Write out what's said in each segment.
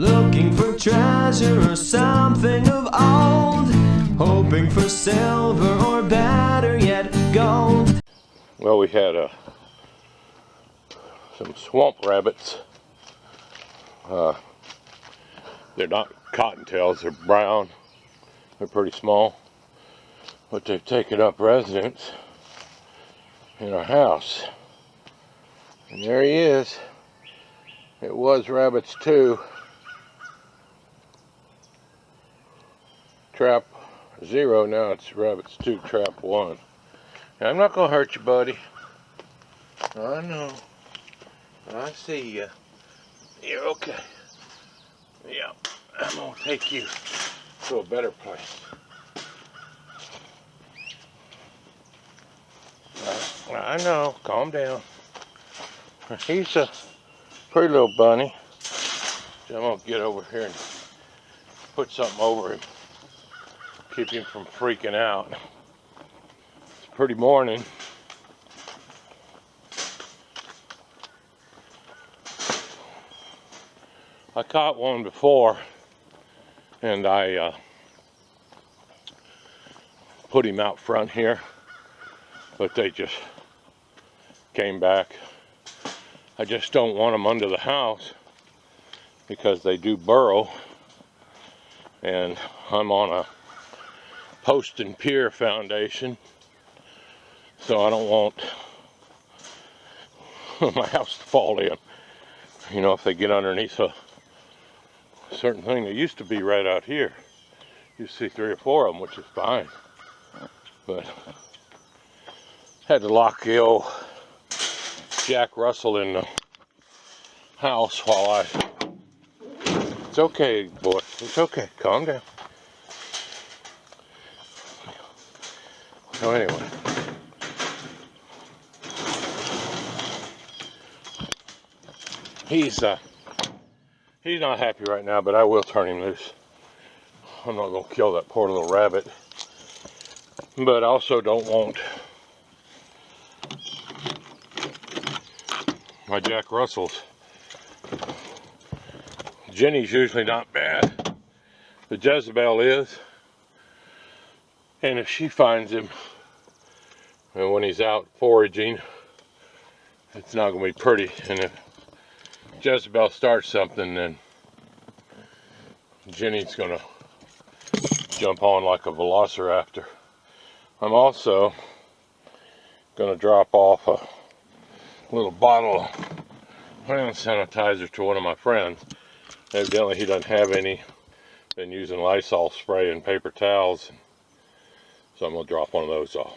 looking for treasure or something of old, hoping for silver or better yet gold. Well, we had some swamp rabbits. They're not cottontails, they're brown. They're pretty small, but they've taken up residence in our house. And there he is. It was Rabbits 2. Trap 0, now it's Rabbits 2, Trap 1. And I'm not gonna hurt you, buddy. I know. I see you. You're okay. Yeah, I'm gonna take you to a better place. I know, calm down. He's a pretty little bunny. So I'm gonna get over here and put something over him. Keep him from freaking out. It's a pretty morning. I caught one before and I put him out front here, but they just came back. I just don't want them under the house because they do burrow, and I'm on a post and pier foundation, so I don't want my house to fall in. You know, if they get underneath a certain thing. They used to be right out here. You see 3 or 4 of them, which is fine. But had to lock the old Jack Russell in the house while it's okay, boy. It's okay. Calm down. So anyway. He's not happy right now, but I will turn him loose. I'm not going to kill that poor little rabbit. But I also don't want my Jack Russells. Jenny's usually not bad. The Jezebel is. And if she finds him, and when he's out foraging, it's not going to be pretty. And if Jezebel starts something, then Jenny's gonna jump on like a velociraptor. I'm also gonna drop off a little bottle of hand sanitizer to one of my friends. Evidently he doesn't have any. Been using Lysol spray and paper towels, so I'm gonna drop one of those off.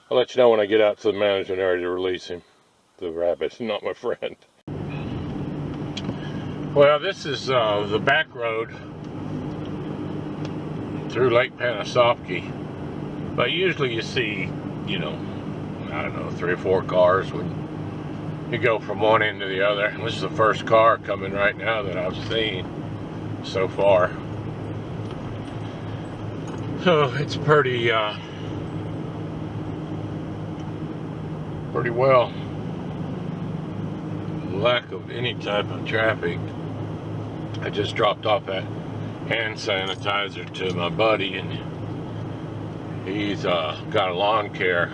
I'll let you know when I get out to the management area to release him. The rabbit's not my friend. Well, this is the back road through Lake Panasoffkee. But usually you see, you know, I don't know, 3 or 4 cars when you go from one end to the other. This is the first car coming right now that I've seen so far. So it's pretty well. Lack of any type of traffic. I just dropped off that hand sanitizer to my buddy, and he's got a lawn care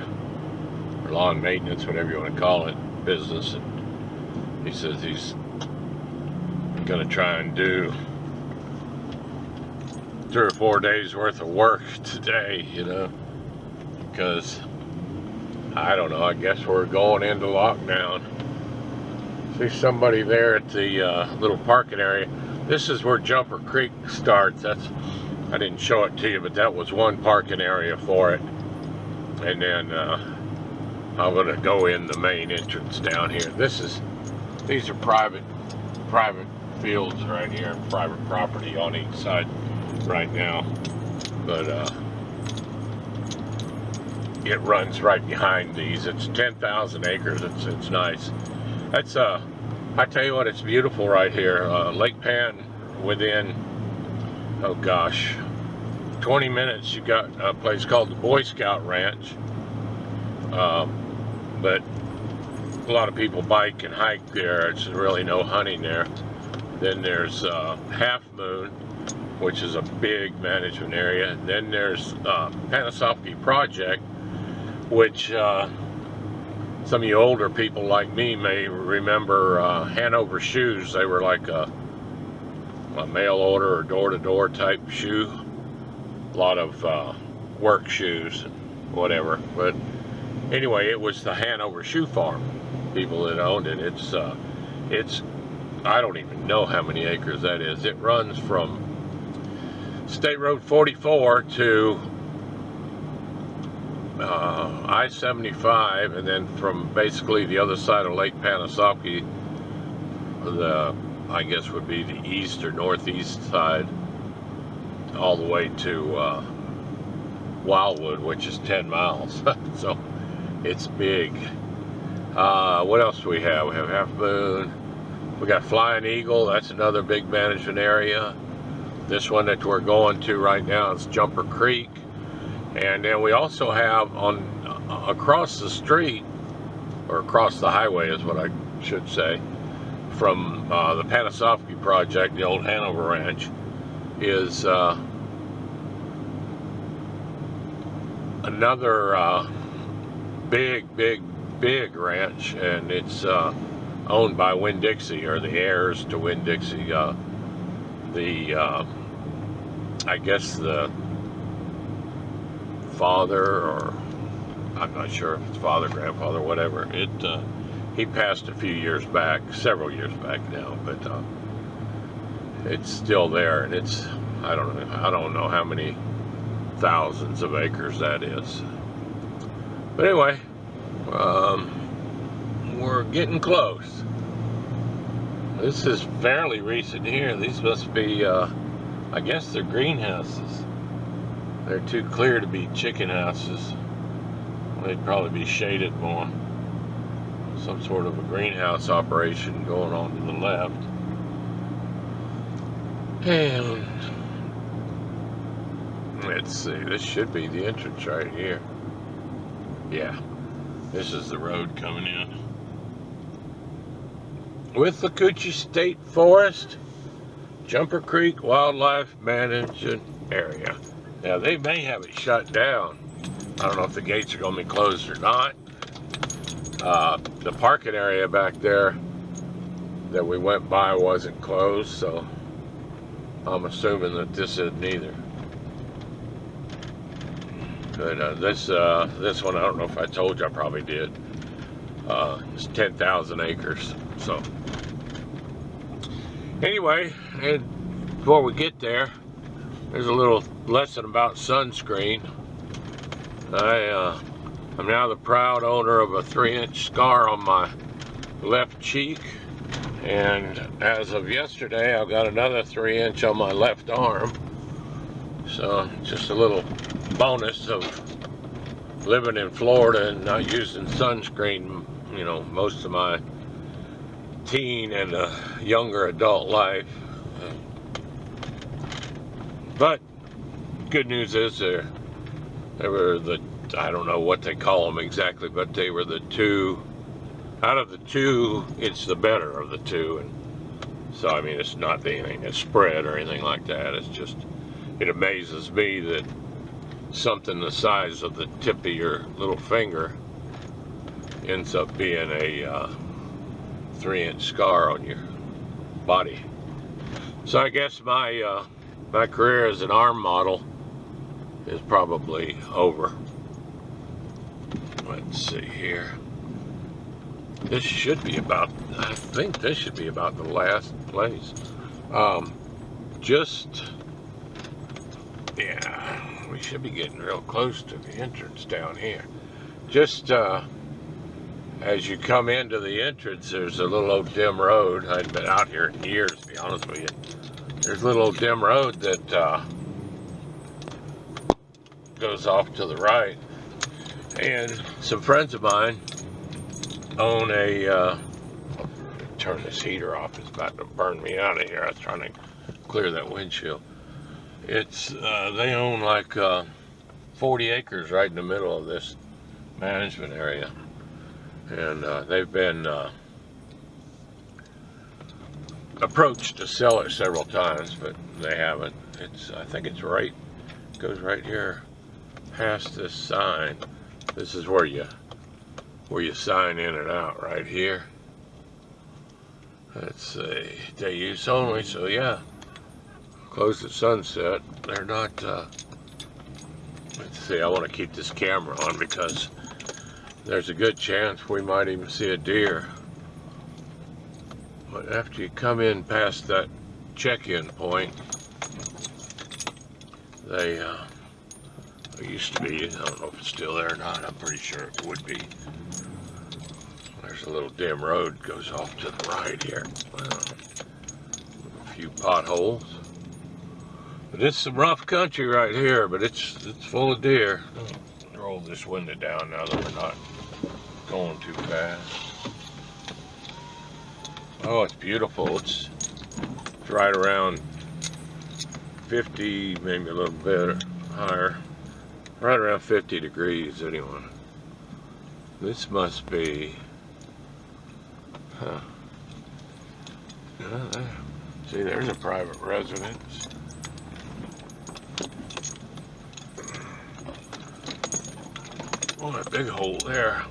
or lawn maintenance, whatever you want to call it, business, and he says he's gonna try and do 3 or 4 days worth of work today, you know, because I don't know, I guess we're going into lockdown. See somebody there at the little parking area. This is where Jumper Creek starts. I didn't show it to you, but that was one parking area for it. And then I'm gonna go in the main entrance down here. These are private fields right here, private property on each side right now. But it runs right behind these. It's 10,000 acres. It's nice. That's I tell you what, it's beautiful right here. Lake Pan, within, oh gosh, 20 minutes you got a place called the Boy Scout Ranch. But a lot of people bike and hike there. It's really no hunting there. Then there's Half Moon, which is a big management area. And then there's Panasoffkee Project, which some of you older people like me may remember. Hanover shoes. They were like a mail order or door-to-door type shoe. A lot of work shoes, whatever. But anyway, it was the Hanover Shoe Farm people that owned it. It's I don't even know how many acres that is. It runs from State Road 44 to I-75, and then from basically the other side of Lake Panasoffkee, I guess would be the east or northeast side, all the way to Wildwood, which is 10 miles. So it's big. What else do we have? We have Half Moon. We got Flying Eagle. That's another big management area. This one that we're going to right now is Jumper Creek. And then we also have across the street, or across the highway is what I should say, from the Panasoffkee Project, the old Hanover Ranch, is another big ranch, and it's owned by Winn-Dixie, or the heirs to Winn-Dixie. I guess the father, or I'm not sure if it's father, grandfather, whatever. He passed a few years back, several years back now, but it's still there, and it's I don't know how many thousands of acres that is. But anyway, we're getting close. This is fairly recent here. These must be, I guess they're greenhouses. They're too clear to be chicken houses. They'd probably be shaded more. Some sort of a greenhouse operation going on to the left. And let's see, this should be the entrance right here. Yeah, this is the road coming in. With the Coochie State Forest, Jumper Creek Wildlife Management Area. Now, they may have it shut down. I don't know if the gates are going to be closed or not. The parking area back there that we went by wasn't closed, so I'm assuming that this isn't either. But this one, I don't know if I told you, I probably did. It's 10,000 acres. So anyway, and before we get there, there's a little lesson about sunscreen. I'm now the proud owner of a 3-inch scar on my left cheek, and as of yesterday, I've got another 3-inch on my left arm. So just a little bonus of living in Florida and not using sunscreen, you know, most of my teen and younger adult life. But good news is they were the, I don't know what they call them exactly, but they were the two, out of the two, it's the better of the two. And so, I mean, it's not anything that's spread or anything like that. It's just, it amazes me that something the size of the tip of your little finger ends up being a 3-inch scar on your body. So I guess my my career as an arm model is probably over. Let's see here. This should be about, I think this should be about the last place. Yeah, we should be getting real close to the entrance down here. Just as you come into the entrance, there's a little old dim road. I hadn't been out here in years, to be honest with you. There's a little old dim road that goes off to the right. And some friends of mine own a, turn this heater off, it's about to burn me out of here. I was trying to clear that windshield. It's, they own like 40 acres right in the middle of this management area. And they've been approached to sell it several times, but they haven't. I think it's right, goes right here past this sign. This is where you sign in and out right here. It's a day use only, so yeah. Closed at sunset. They're not, let's see, I want to keep this camera on because there's a good chance we might even see a deer. But after you come in past that check-in point, they used to be, I don't know if it's still there or not, I'm pretty sure it would be. There's a little dim road goes off to the right here. A few potholes. But it's some rough country right here, but it's full of deer. I'll roll this window down now that we're not going too fast. Oh, it's beautiful. It's right around 50, maybe a little bit higher. Right around 50 degrees anyway. This must be, see, there's a private residence. Oh, that big hole there.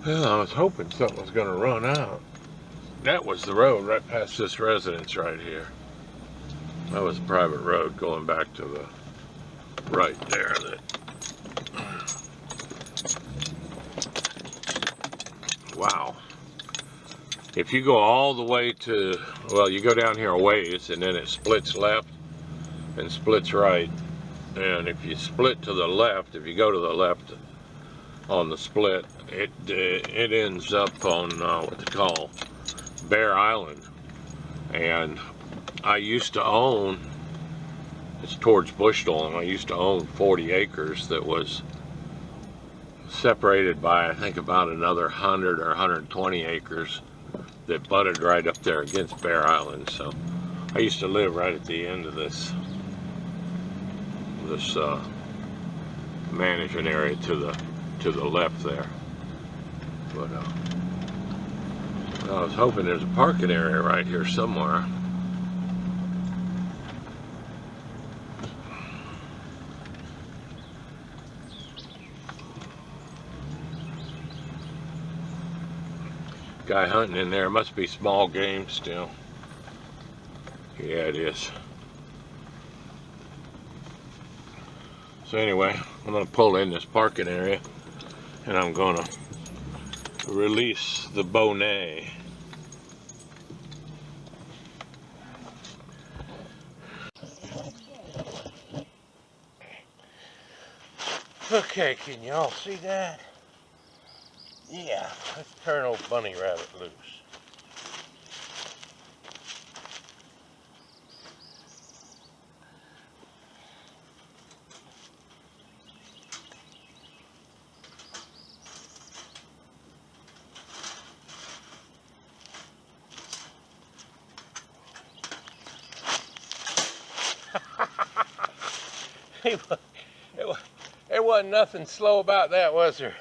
Well, I was hoping something was going to run out. That was the road right past this residence right here. That was a private road going back to the right there. Wow. If you go all the way to, well, you go down here a ways and then it splits left and splits right. And if you split to the left, if you go to the left on the split, it ends up on what they call Bear Island. And I used to own, it's towards Bushdell, and I used to own 40 acres that was separated by, I think, about another 100 or 120 acres that butted right up there against Bear Island. So I used to live right at the end of this management area to the left there. But I was hoping there's a parking area right here somewhere. Guy hunting in there. Must be small game still. Yeah, it is. So anyway, I'm going to pull in this parking area and I'm going to release the bonnet. Okay, can y'all see that? Yeah, let's turn old bunny rabbit loose. There wasn't nothing slow about that, was there?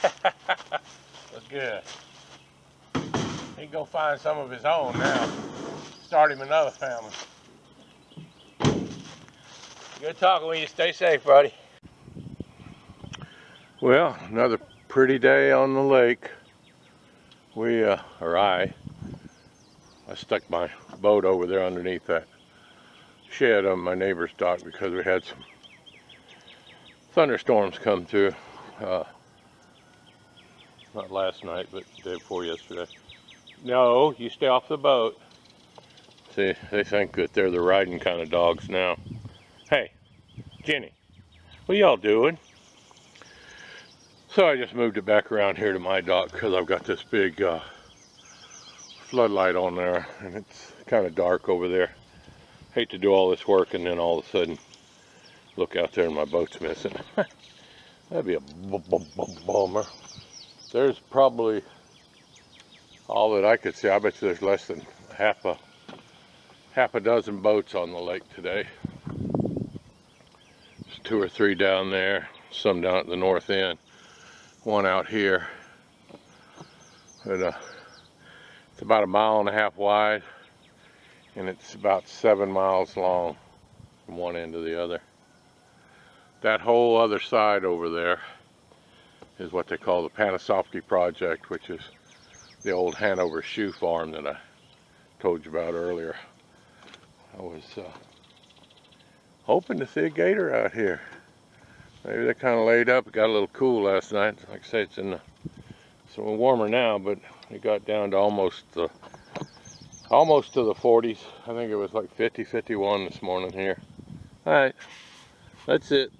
That's good. He can go find some of his own now. Start him another family. Good talking with you. Stay safe, buddy. Well, another pretty day on the lake. I stuck my boat over there underneath that shed on my neighbor's dock because we had some thunderstorms come through. Not last night, but the day before yesterday. No, you stay off the boat. See, they think that they're the riding kind of dogs now. Hey, Jenny, what y'all doing? So I just moved it back around here to my dock because I've got this big floodlight on there and it's kind of dark over there. Hate to do all this work and then all of a sudden look out there and my boat's missing. That'd be a bummer. There's probably, all that I could see, I bet you there's less than half a dozen boats on the lake today. There's 2 or 3 down there, some down at the north end, one out here. But It's about 1.5 miles wide, and it's about 7 miles long from one end to the other. That whole other side over there is what they call the Panasoffkee project, which is the old Hanover shoe farm that I told you about earlier. I was hoping to see a gator out here. Maybe they're kind of laid up. It got a little cool last night. Like I say, it's warmer now, but it got down to almost to the 40s. I think it was like 50, 51 this morning here. All right, that's it.